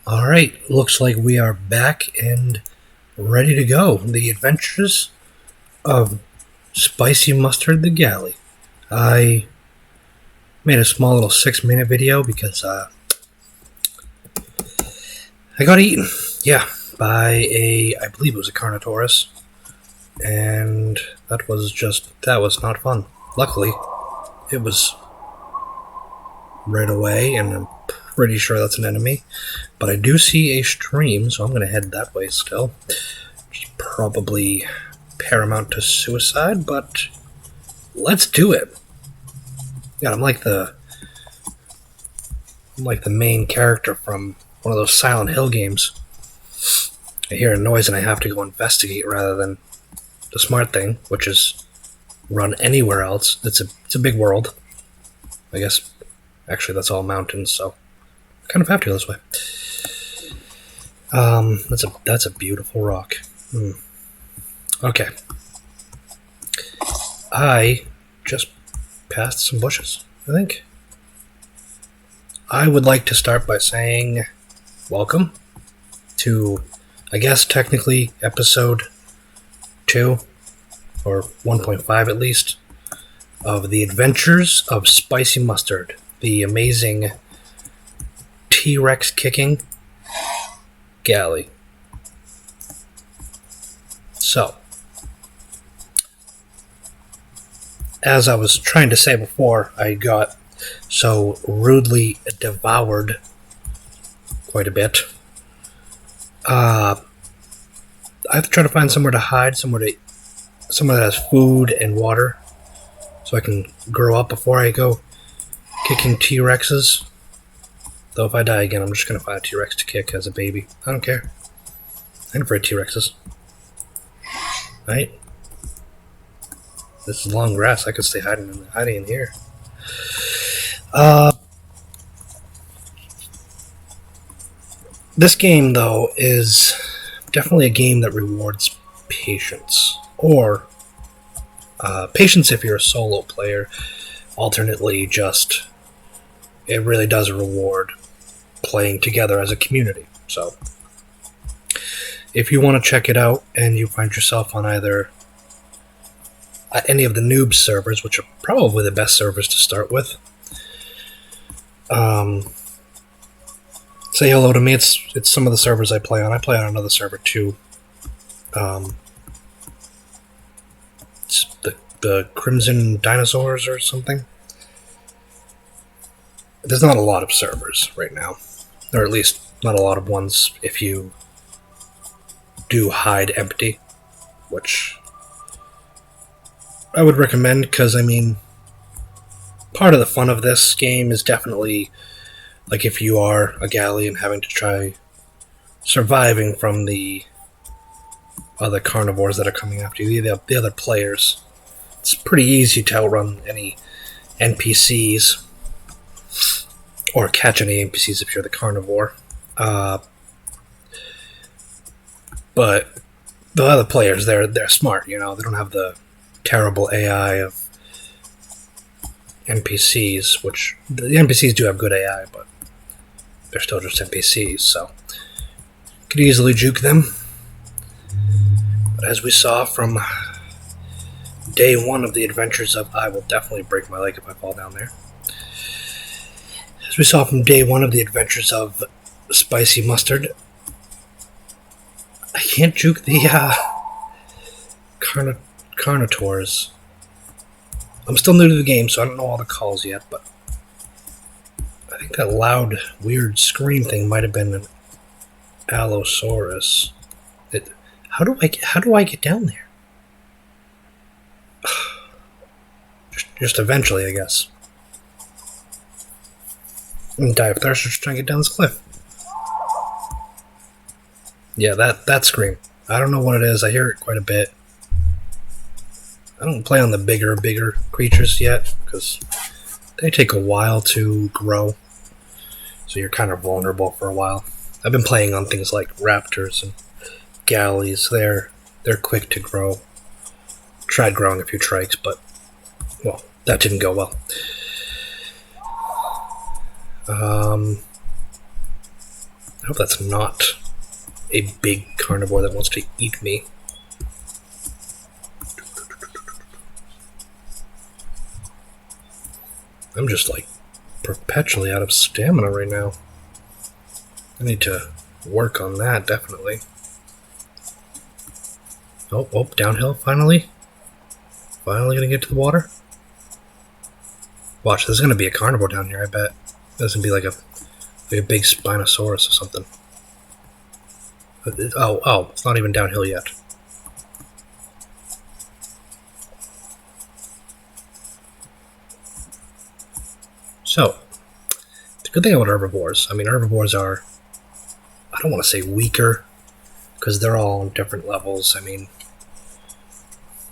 Alright, looks like we are back and ready to go. The Adventures of Spicy Mustard the Galley. I made a small little 6-minute video because I got eaten. Yeah, by I believe it was a Carnotaurus. And that was not fun. Luckily, it was right away, and I'm pretty sure that's an enemy. But I do see a stream, so I'm going to head that way still. Which is probably paramount to suicide, but let's do it. Yeah, I'm like the main character from one of those Silent Hill games. I hear a noise and I have to go investigate rather than the smart thing, which is run anywhere else. It's a big world. I guess actually that's all mountains, so I kind of have to go this way. That's a beautiful rock. Okay. I just passed some bushes, I think. I would like to start by saying welcome to, I guess technically, episode 2, or 1.5 at least, of The Adventures of Spicy Mustard, the amazing T-Rex kicking galley. So, as I was trying to say before, I got so rudely devoured quite a bit. I have to try to find somewhere to hide, somewhere that has food and water, so I can grow up before I go kicking T-Rexes. Though if I die again, I'm just going to find a T-Rex to kick as a baby. I don't care. I'm afraid of T-Rexes. Right? This is long grass. I could stay hiding in here. This game, though, is definitely a game that rewards patience. Or patience if you're a solo player. Alternately, just it really does reward playing together as a community. So, if you want to check it out and you find yourself on either any of the noob servers, which are probably the best servers to start with, say hello to me. It's some of the servers I play on. I play on another server too. It's the Crimson Dinosaurs or something. There's not a lot of servers right now, or at least not a lot of ones if you do hide empty, which I would recommend because, I mean, part of the fun of this game is definitely, like, if you are a galley and having to try surviving from the other carnivores that are coming after you, the other players. It's pretty easy to outrun any NPCs, or catch any NPCs if you're the carnivore. But the other players, they're smart, you know. They don't have the terrible AI of NPCs, which the NPCs do have good AI, but they're still just NPCs, so you could easily juke them. But as we saw from day 1 of the Adventures of, I will definitely break my leg if I fall down there. As we saw from day 1 of the Adventures of Spicy Mustard, I can't juke the Carnotaurs. I'm still new to the game, so I don't know all the calls yet, but I think that loud, weird scream thing might have been an Allosaurus. How do I get down there? Just eventually, I guess. I'm gonna die of thirst just trying to get down this cliff. Yeah, that scream. I don't know what it is. I hear it quite a bit. I don't play on the bigger creatures yet, because they take a while to grow. So you're kind of vulnerable for a while. I've been playing on things like raptors and galleys. They're quick to grow. Tried growing a few trikes, but, well, that didn't go well. I hope that's not a big carnivore that wants to eat me. I'm just like perpetually out of stamina right now. I need to work on that, definitely. Oh, downhill, finally. Finally gonna get to the water. Watch, there's gonna be a carnivore down here, I bet. There's gonna be like a big Spinosaurus or something. Oh, it's not even downhill yet. So, the good thing about herbivores, I mean, herbivores are, I don't want to say weaker, because they're all on different levels. I mean,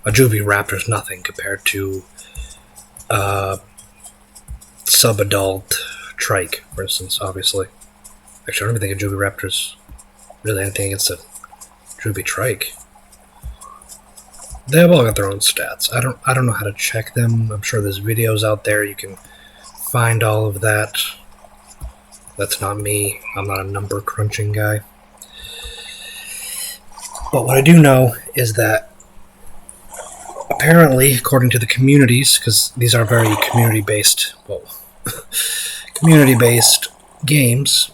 a Juviraptor's nothing compared to subadult trike, for instance, obviously. Actually, I don't even think a Juviraptor's really anything against a Juvi trike. They've all got their own stats. I don't know how to check them. I'm sure there's videos out there. You can find all of that. That's not me. I'm not a number crunching guy. But what I do know is that apparently, according to the communities, because these are very community-based, community-based games,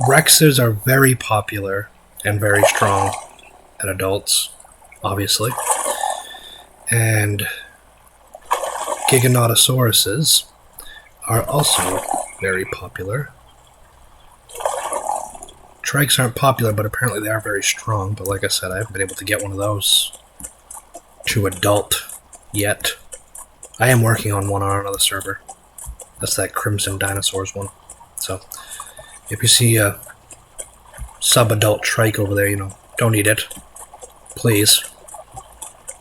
Rexes are very popular and very strong at adults, obviously. And Giganotosauruses are also very popular. Trikes aren't popular, but apparently they are very strong. But like I said, I haven't been able to get one of those to adult yet. I am working on one on another server. That's that Crimson Dinosaurs one. So, if you see a sub-adult trike over there, don't eat it. Please.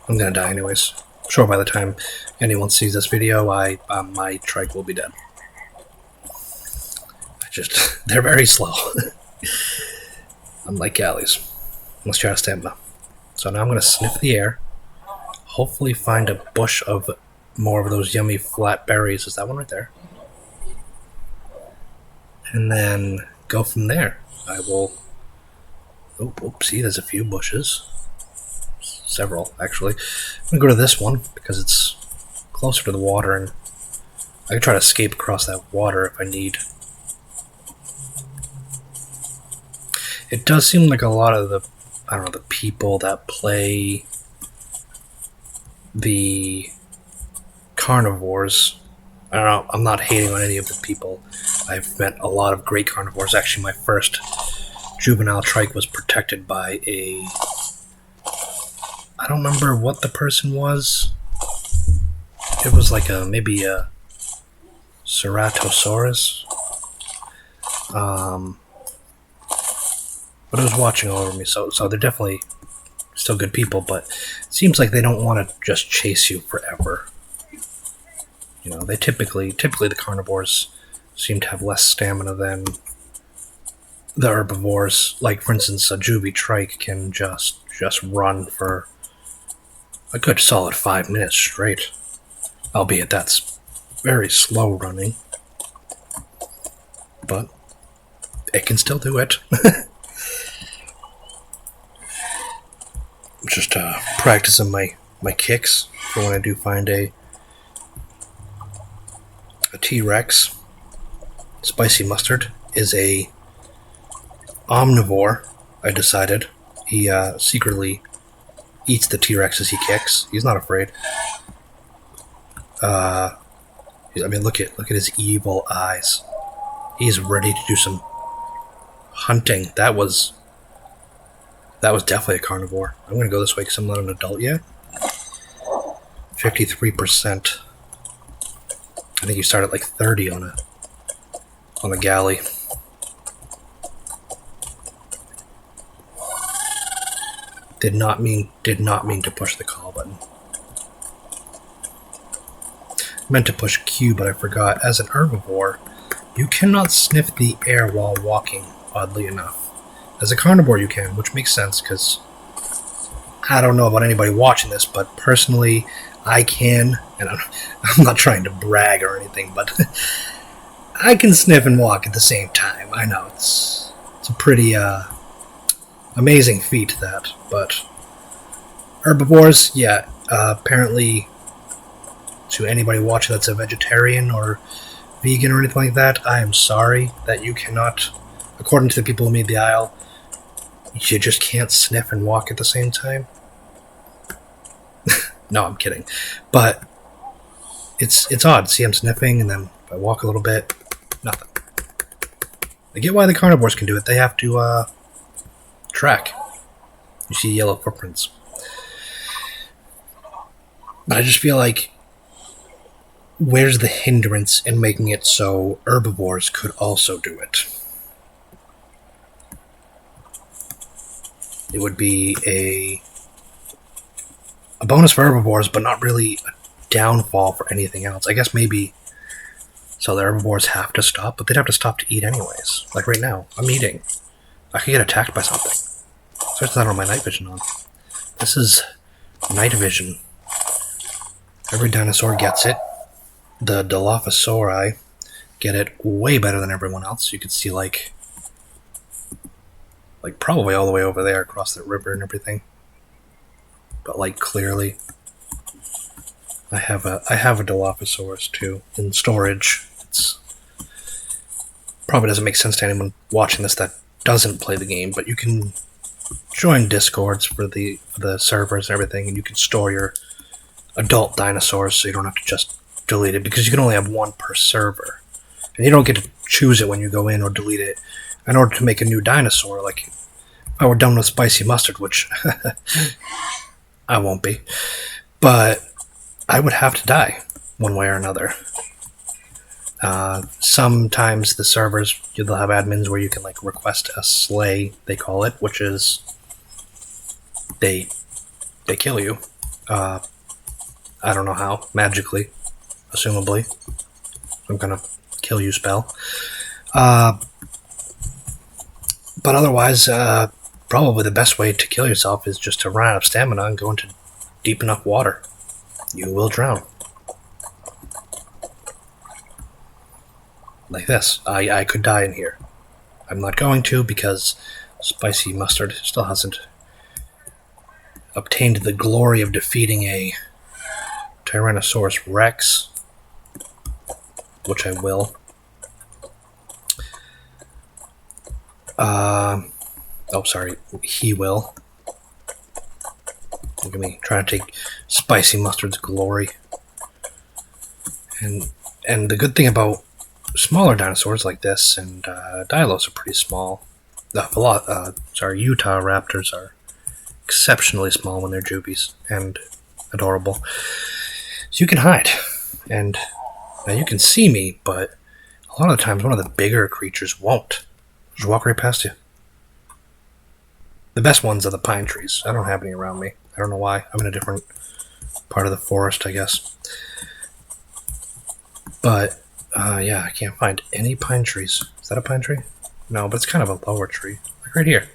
I'm gonna die anyways. I'm sure by the time anyone sees this video, my trike will be dead. They're very slow. Unlike galleys. Unless you have stamina. So now I'm gonna sniff the air. Hopefully find a bush of more of those yummy flat berries. Is that one right there? And then go from there. I will... see, there's a few bushes. Several, actually. I'm going to go to this one, because it's closer to the water, and I can try to escape across that water if I need. It does seem like a lot of the people that play the carnivores, I don't know, I'm not hating on any of the people. I've met a lot of great carnivores. Actually, my first juvenile trike was protected by I don't remember what the person was. It was like maybe a Ceratosaurus. But it was watching all over me, so they're definitely still good people, but it seems like they don't want to just chase you forever. They typically the carnivores seem to have less stamina than the herbivores. Like, for instance, a Juvi trike can just run for a good solid 5 minutes straight. Albeit that's very slow running. But it can still do it. I'm just practicing my kicks for when I do find a T-Rex. Spicy Mustard is a omnivore, I decided. He secretly eats the T-Rexes he kicks. He's not afraid. I mean, look at his evil eyes. He's ready to do some hunting. That was definitely a carnivore. I'm going to go this way because I'm not an adult yet. 53%. I think you start at like 30 on a galley. Did not mean to push the call button. Meant to push Q, but I forgot. As an herbivore, you cannot sniff the air while walking, oddly enough. As a carnivore you can, which makes sense, because I don't know about anybody watching this, but personally, I can, and I'm not trying to brag or anything, but I can sniff and walk at the same time. I know it's a pretty amazing feat, that. But herbivores, yeah, apparently, to anybody watching that's a vegetarian or vegan or anything like that, I am sorry that you cannot, according to the people who made the aisle, you just can't sniff and walk at the same time. No, I'm kidding. But it's odd. See, I'm sniffing, and then if I walk a little bit, nothing. I get why the carnivores can do it. They have to track. You see yellow footprints. But I just feel like, where's the hindrance in making it so herbivores could also do it? It would be a bonus for herbivores, but not really a downfall for anything else. I guess maybe so the herbivores have to stop, but they'd have to stop to eat anyways. Like right now, I'm eating. I could get attacked by something. Especially not on my night vision on. This is night vision. Every dinosaur gets it. The Dilophosauri get it way better than everyone else. You could see like probably all the way over there across the river and everything. But like clearly, I have a Dilophosaurus too in storage. It's probably doesn't make sense to anyone watching this that doesn't play the game, but you can join discords for the servers and everything, and you can store your adult dinosaurs so you don't have to just delete it, because you can only have one per server, and you don't get to choose it when you go in or delete it in order to make a new dinosaur. Like if I were done with spicy mustard, which I won't be, but I would have to die one way or another. Sometimes the servers, they'll have admins where you can like request a slay, they call it, which is they kill you. I don't know how, magically, assumably, some kind of kill you spell. But otherwise, probably the best way to kill yourself is just to run out of stamina and go into deep enough water. You will drown. Like this. I could die in here. I'm not going to, because spicy mustard still hasn't obtained the glory of defeating a Tyrannosaurus Rex, which I will. Sorry, he will. Look at me trying to take spicy mustard's glory. And the good thing about smaller dinosaurs like this, and Dilos are pretty small. Utah raptors are exceptionally small when they're jubies and adorable. So you can hide, and now you can see me, but a lot of the times one of the bigger creatures won't. Just walk right past you. The best ones are the pine trees. I don't have any around me. I don't know why. I'm in a different part of the forest, I guess. But, yeah, I can't find any pine trees. Is that a pine tree? No, but it's kind of a lower tree. Like right here.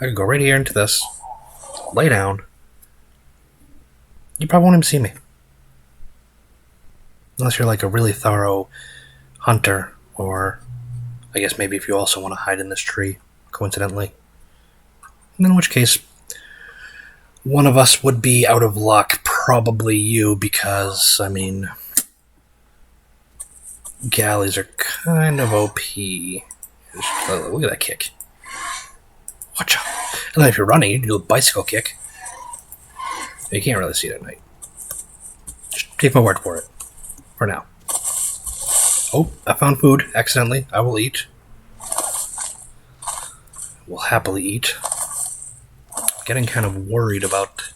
I could go right here into this, lay down. You probably won't even see me. Unless you're like a really thorough hunter, or I guess maybe if you also want to hide in this tree, coincidentally. And in which case, one of us would be out of luck, probably you, because, I mean, galleys are kind of OP. Look at that kick. Watch out. And then if you're running, you can do a bicycle kick. You can't really see it at night. Just take my word for it. For now. Oh, I found food accidentally. I will eat. Will happily eat. Getting kind of worried about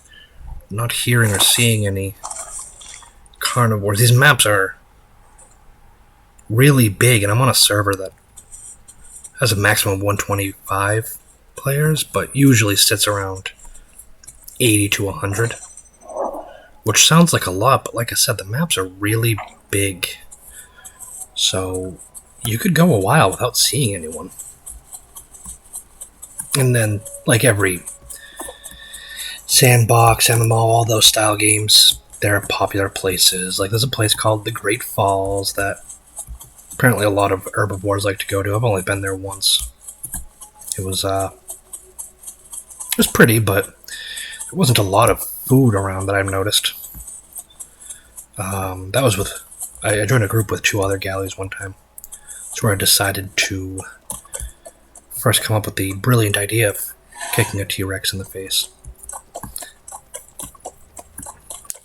not hearing or seeing any carnivores. These maps are really big, and I'm on a server that has a maximum of 125 players, but usually sits around 80 to 100, which sounds like a lot, but like I said, the maps are really big, so you could go a while without seeing anyone. And then, like every sandbox, MMO, all those style games, there are popular places. Like there's a place called the Great Falls that apparently a lot of herbivores like to go to. I've only been there once. It was pretty, but there wasn't a lot of food around that I've noticed. That was with... I joined a group with 2 other galleys one time. That's where I decided to first come up with the brilliant idea of kicking a T-Rex in the face.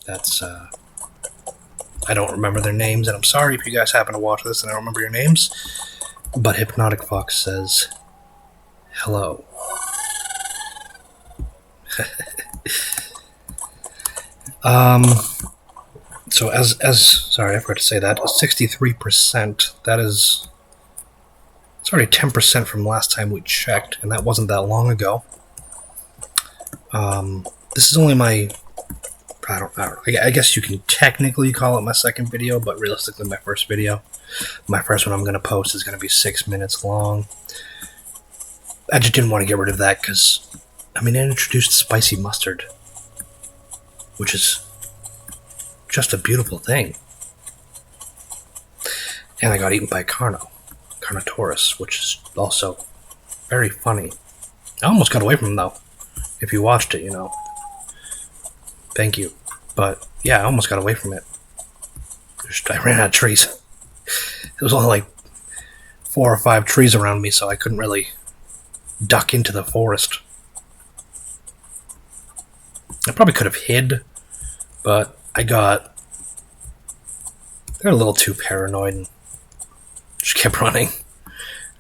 That's, I don't remember their names, and I'm sorry if you guys happen to watch this and I don't remember your names, but Hypnotic Fox says, hello. So sorry, I forgot to say that, 63%, that is, it's already 10% from last time we checked, and that wasn't that long ago. This is only my, I don't know, I guess you can technically call it my second video, but realistically my first video. My first one I'm going to post is going to be 6 minutes long. I just didn't want to get rid of that because, I mean, it introduced spicy mustard, which is just a beautiful thing. And I got eaten by a Carnotaurus, which is also very funny. I almost got away from him, though. If you watched it, you know. Thank you. But, yeah, I almost got away from it. I ran out of trees. There was only like 4 or 5 trees around me, so I couldn't really duck into the forest. I probably could have hid, but they're a little too paranoid and just kept running.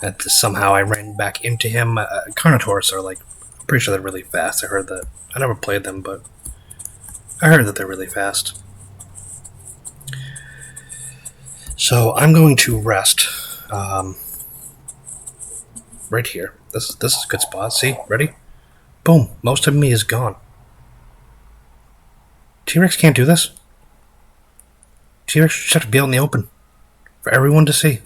And somehow I ran back into him. Carnotaurus are like, I'm pretty sure they're really fast. I heard that. I never played them, but I heard that they're really fast. So I'm going to rest right here. This is a good spot. See? Ready? Boom. Most of me is gone. T-Rex can't do this. T-Rex should have to be out in the open for everyone to see.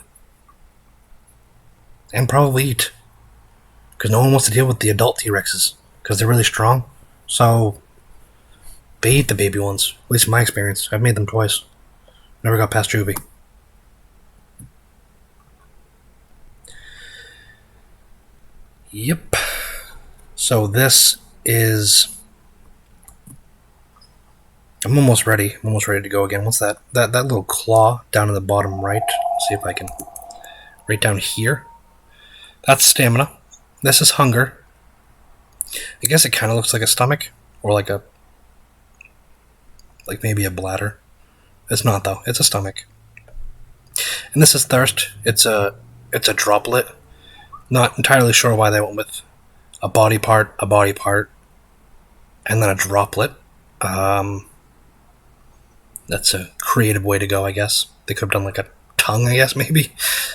And probably eat. Because no one wants to deal with the adult T-Rexes. Because they're really strong. So they eat the baby ones. At least in my experience. I've made them twice. Never got past juvie. Yep. So this is... I'm almost ready. I'm almost ready to go again. What's that? That little claw down in the bottom right. Let's see if I can... Right down here. That's stamina. This is hunger. I guess it kind of looks like a stomach. Or like a... Like maybe a bladder. It's not, though. It's a stomach. And this is thirst. It's a droplet. Not entirely sure why they went with a body part, and then a droplet. That's a creative way to go, I guess. They could have done like a tongue, I guess, maybe.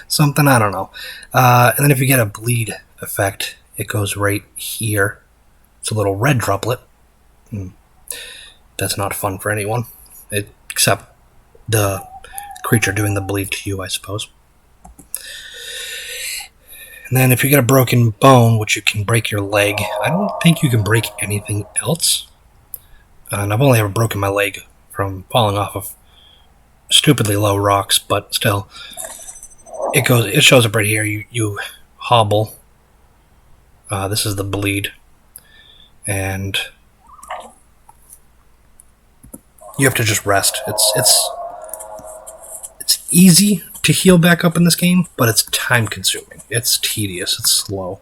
Something, I don't know. And then if you get a bleed effect, it goes right here. It's a little red droplet. That's not fun for anyone. Except the creature doing the bleed to you, I suppose. And then if you get a broken bone, which you can break your leg, I don't think you can break anything else. And I've only ever broken my leg from falling off of stupidly low rocks, but still, it shows up right here. You hobble. This is the bleed, and you have to just rest. It's easy to heal back up in this game, but it's time consuming. It's tedious. It's slow.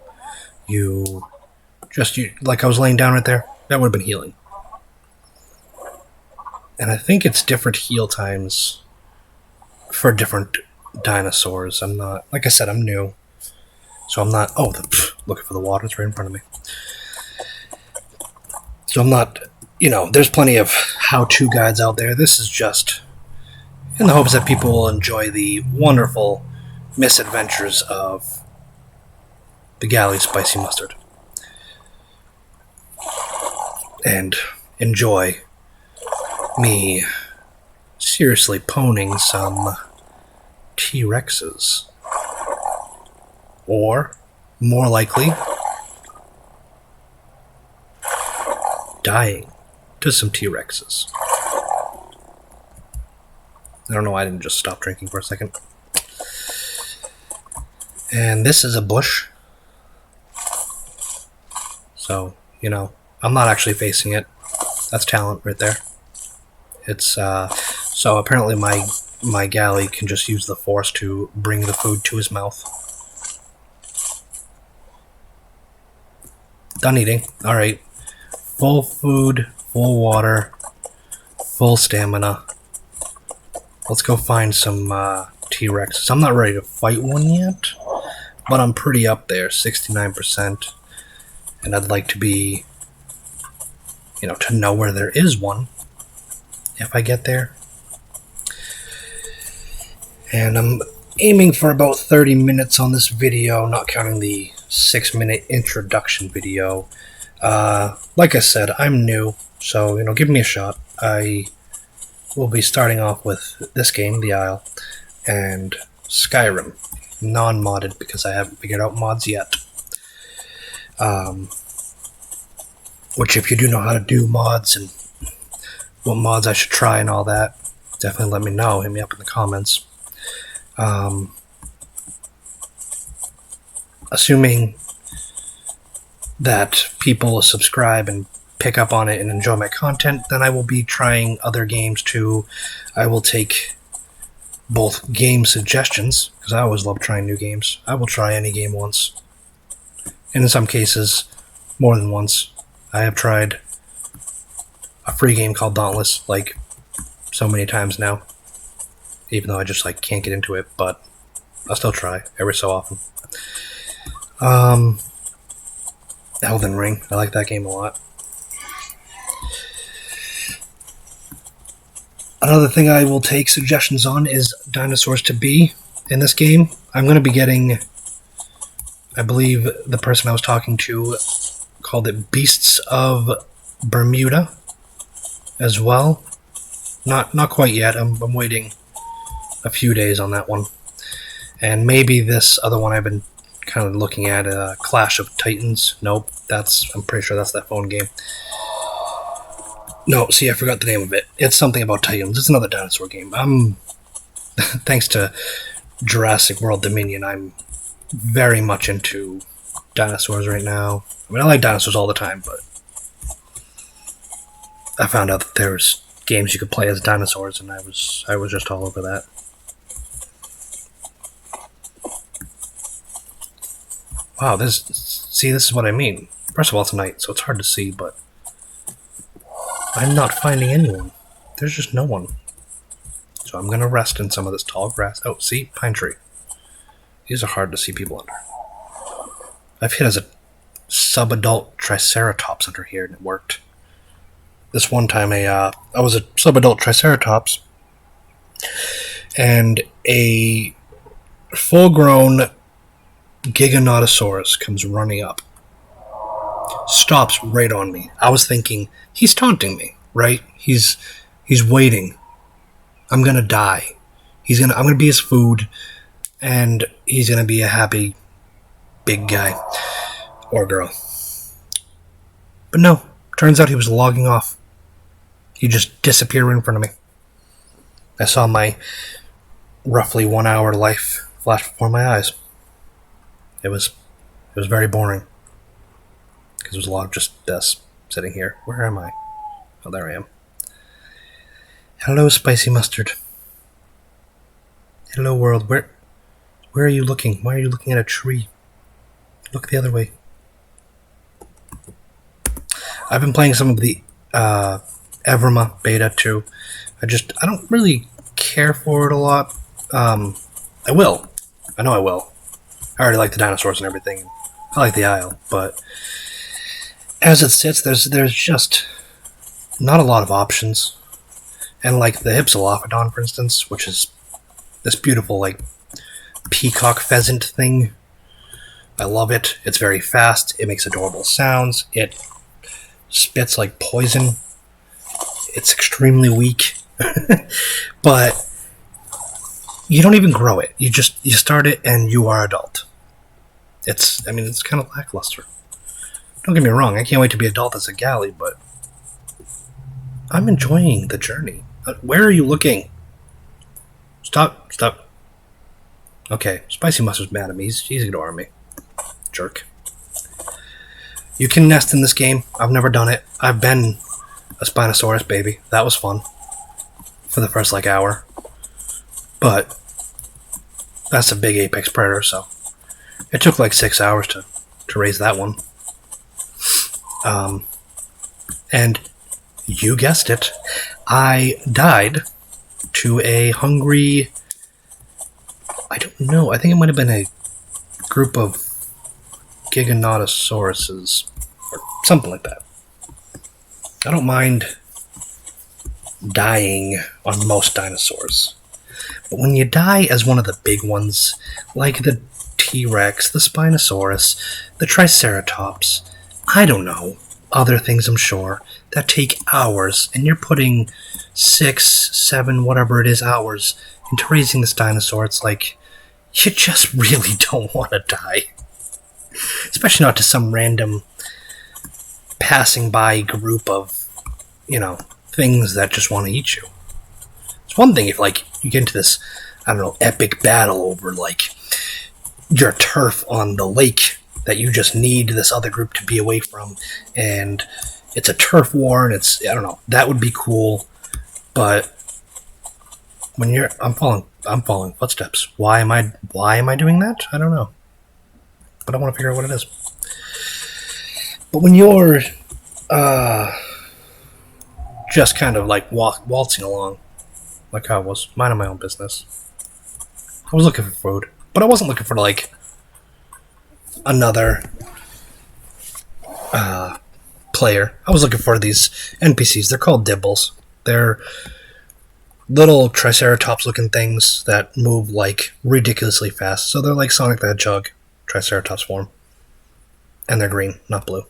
You like I was laying down right there. That would have been healing. And I think it's different heal times for different dinosaurs. I'm not, like I said, I'm new. So I'm not, looking for the water. It's right in front of me. So I'm not, there's plenty of how-to guides out there. This is just in the hopes that people will enjoy the wonderful misadventures of the galley spicy mustard. And enjoy me seriously poning some T-Rexes. Or, more likely, dying to some T-Rexes. I don't know why I didn't just stop drinking for a second. And this is a bush. So, I'm not actually facing it. That's talent right there. It's, so apparently my galley can just use the force to bring the food to his mouth. Done eating. Alright. Full food, full water, full stamina. Let's go find some T-Rexes. I'm not ready to fight one yet, but I'm pretty up there, 69%. And I'd like to be, to know where there is one if I get there. And I'm aiming for about 30 minutes on this video, not counting the 6-minute introduction video. Like I said, I'm new, so, give me a shot. I will be starting off with this game, The Isle, and Skyrim, non-modded because I haven't figured out mods yet. Which, if you do know how to do mods and what mods I should try and all that, definitely let me know. Hit me up in the comments. Assuming that people subscribe and pick up on it and enjoy my content, then I will be trying other games too. I will take both game suggestions, because I always love trying new games. I will try any game once. And in some cases, more than once. I have tried a free game called Dauntless, like, so many times now. Even though I just, can't get into it, but I'll still try every so often. Elden Ring. I like that game a lot. Another thing I will take suggestions on is dinosaurs to be in this game. I'm going to be getting, I believe the person I was talking to called it Beasts of Bermuda as well. Not quite yet. I'm waiting a few days on that one. And maybe this other one I've been kind of looking at, Clash of Titans. Nope, I'm pretty sure that's that phone game. No, see, I forgot the name of it. It's something about Titans. It's another dinosaur game. Thanks to Jurassic World Dominion, I'm very much into dinosaurs right now. I mean, I like dinosaurs all the time, but I found out that there's games you could play as dinosaurs, and I was just all over that. Wow, this is what I mean. First of all, it's night, so it's hard to see, but I'm not finding anyone. There's just no one. So I'm going to rest in some of this tall grass. Oh, see? Pine tree. These are hard to see people under. I've hit as a sub-adult triceratops under here, and it worked. This one time, I was a sub-adult triceratops, and a full-grown Giganotosaurus comes running up. Stops right on me. I was thinking, he's taunting me, right? He's waiting. I'm gonna die. I'm gonna be his food, and he's gonna be a happy big guy or girl. But no, turns out he was logging off. He just disappeared in front of me. I saw my roughly 1 hour life flash before my eyes. It was very boring. Because there's a lot of just this sitting here. Where am I? Oh, there I am. Hello, spicy mustard. Hello, world. Where are you looking? Why are you looking at a tree? Look the other way. I've been playing some of the Everma beta too. I don't really care for it a lot. I will. I know I will. I already like the dinosaurs and everything. I like the Isle, but as it sits, there's just not a lot of options. And like the Hypsilophodon, for instance, which is this beautiful peacock pheasant thing. I love it. It's very fast. It makes adorable sounds. It spits like poison. It's extremely weak. But you don't even grow it. You start it and you are adult. It's kind of lackluster. Don't get me wrong, I can't wait to be adult as a galley, but I'm enjoying the journey. Where are you looking? Stop. Okay, Spicy Mustard's mad at me. He's ignoring me. Jerk. You can nest in this game. I've never done it. I've been a Spinosaurus baby. That was fun. For the first, hour. But that's a big apex predator, so it took 6 hours to raise that one. And you guessed it, I died to a hungry... I don't know. I think it might have been a group of Giganotosauruses or something like that. I don't mind dying on most dinosaurs. But when you die as one of the big ones, like the T-Rex, the Spinosaurus, the Triceratops, I don't know, other things I'm sure, that take hours, and you're putting 6, 7, whatever it is, hours into raising this dinosaur, it's like, you just really don't want to die. Especially not to some random passing by group of, things that just want to eat you. It's one thing if, you get into this, I don't know, epic battle over, your turf on the lake that you just need this other group to be away from, and it's a turf war, and it's, I don't know, that would be cool, but when I'm following footsteps. Why am I doing that? I don't know. But I want to figure out what it is. But when you're just kind of waltzing along, like I was, minding my own business, I was looking for food. But I wasn't looking for another player. I was looking for these NPCs. They're called Dibbles. They're little Triceratops-looking things that move ridiculously fast. So they're like Sonic the Hedgehog, Triceratops form, and they're green, not blue.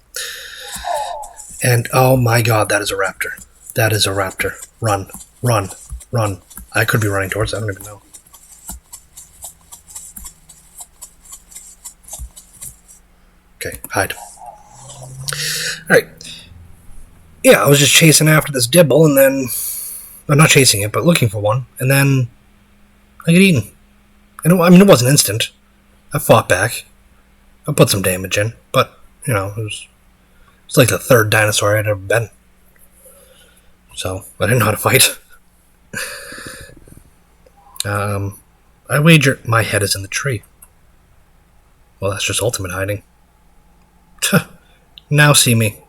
And oh my God, that is a raptor. That is a raptor. Run, run, run! I could be running towards it. I don't even know. Okay, hide. Alright. Yeah, I was just chasing after this Dibble, and then... I'm not chasing it, but looking for one, and then I get eaten. And it wasn't instant. I fought back. I put some damage in, but, it was like the third dinosaur I'd ever been. So, I didn't know how to fight. I wager my head is in the tree. Well, that's just ultimate hiding. Now see me.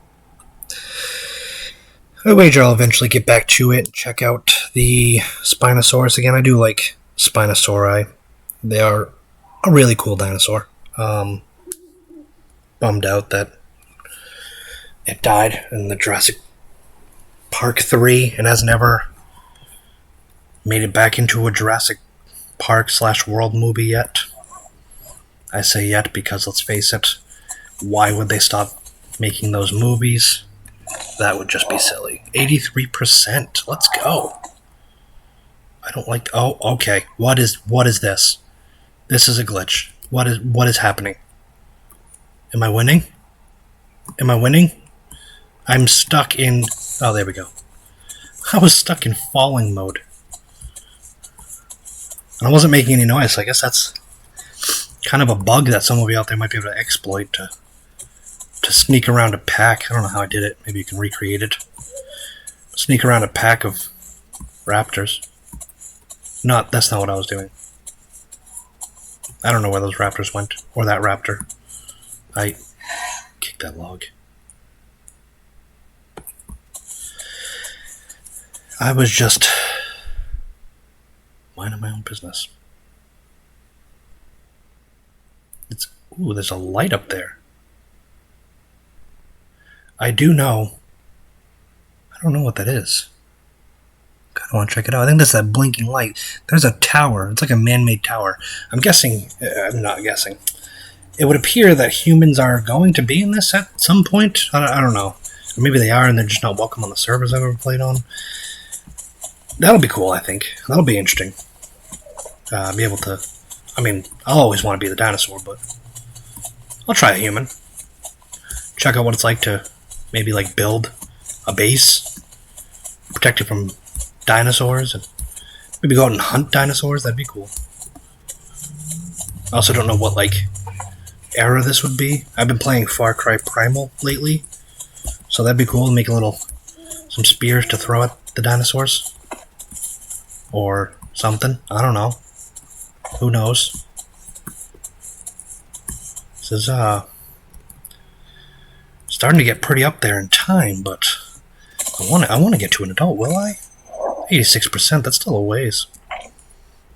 I wager I'll eventually get back to it and check out the Spinosaurus again. I do like Spinosauri. They are a really cool dinosaur. Bummed out that it died in the Jurassic Park 3 and has never made it back into a Jurassic Park/World movie yet. I say yet because, let's face it, why would they stop making those movies? That would just be silly. 83%. Let's go. I don't like... Oh, okay. What is this? This is a glitch. What is happening? Am I winning? Am I winning? I'm stuck in... Oh, there we go. I was stuck in falling mode. And I wasn't making any noise. So I guess that's kind of a bug that some of you out there might be able to exploit to sneak around a pack. I don't know how I did it. Maybe you can recreate it. Sneak around a pack of raptors. That's not what I was doing. I don't know where those raptors went. Or that raptor. I kicked that log. I was just minding my own business. Ooh, there's a light up there. I do know. I don't know what that is. I want to check it out. I think that's that blinking light. There's a tower. It's like a man-made tower. I'm guessing. I'm not guessing. It would appear that humans are going to be in this at some point. I don't know. Or maybe they are and they're just not welcome on the servers I've ever played on. That'll be cool, I think. That'll be interesting. Be able to... I mean, I'll always want to be the dinosaur, but... I'll try a human. Check out what it's like to maybe build a base. Protect it from dinosaurs. And maybe go out and hunt dinosaurs. That'd be cool. I also don't know what, like, era this would be. I've been playing Far Cry Primal lately, so that'd be cool to make some spears to throw at the dinosaurs. Or something. I don't know. Who knows? This is, starting to get pretty up there in time, but I want to get to an adult, will I? 86%, that's still a ways.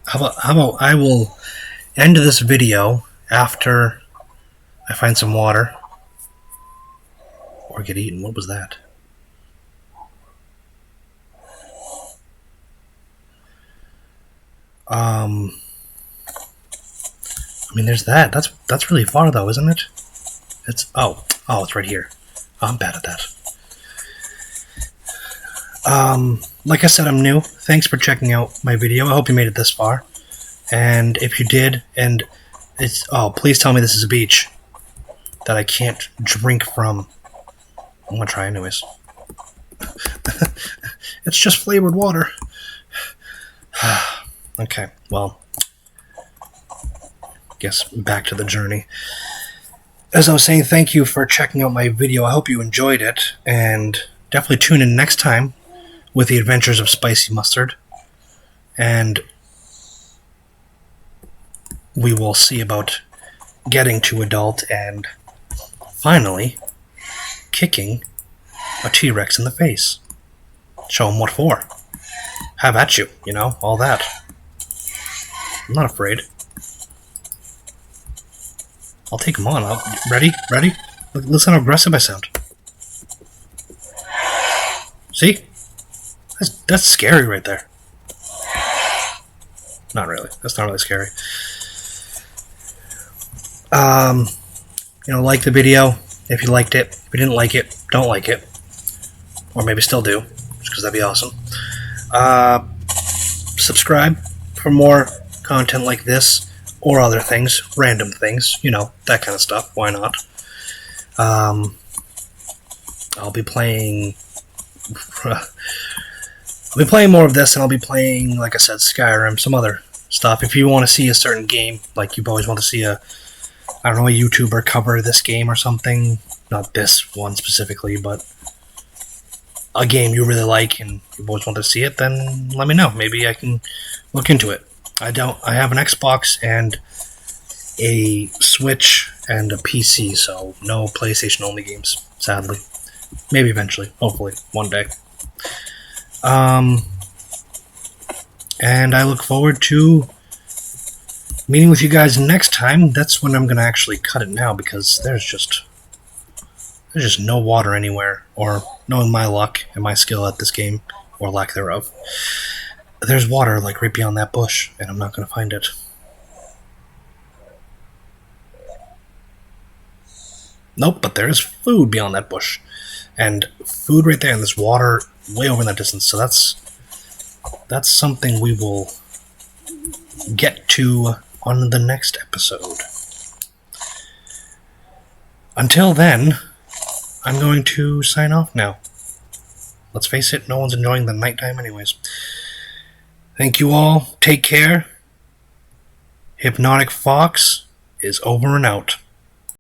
How about I will end this video after I find some water. Or get eaten. What was that? I mean, there's that. That's really far, though, isn't it? It's it's right here. I'm bad at that. Like I said, I'm new. Thanks for checking out my video. I hope you made it this far. And if you did, and please tell me this is a beach that I can't drink from. I'm gonna try anyways. It's just flavored water. Okay, well, guess back to the journey. As I was saying, thank you for checking out my video. I hope you enjoyed it, and definitely tune in next time with the adventures of Spicy Mustard, and we will see about getting to adult and finally kicking a T-Rex in the face. Show him what for. Have at you, all that. I'm not afraid. I'll take him on. Ready? Listen how aggressive I sound. See? That's scary right there. Not really. That's not really scary. Like the video if you liked it. If you didn't like it, don't like it. Or maybe still do, just because that'd be awesome. Subscribe for more content like this or other things, random things, that kind of stuff. Why not? I'll be playing more of this, and I'll be playing, like I said, Skyrim, some other stuff. If you want to see a certain game, like you've always wanted to see a YouTuber cover this game or something, not this one specifically, but a game you really like and you've always wanted to see it, then let me know. Maybe I can look into it. I have an Xbox and a Switch and a PC, so no PlayStation only games, sadly. Maybe eventually, hopefully, one day. And I look forward to meeting with you guys next time. That's when I'm going to actually cut it now, because there's just no water anywhere, or knowing my luck and my skill at this game, or lack thereof, there's water like right beyond that bush, and I'm not going to find it. Nope, but there is food beyond that bush, and food right there, and there's water way over in that distance, so that's something we will get to on the next episode. Until then, I'm going to sign off now. Let's face it, no one's enjoying the nighttime anyways. Thank you all. Take care. Hypnotic Fox is over and out.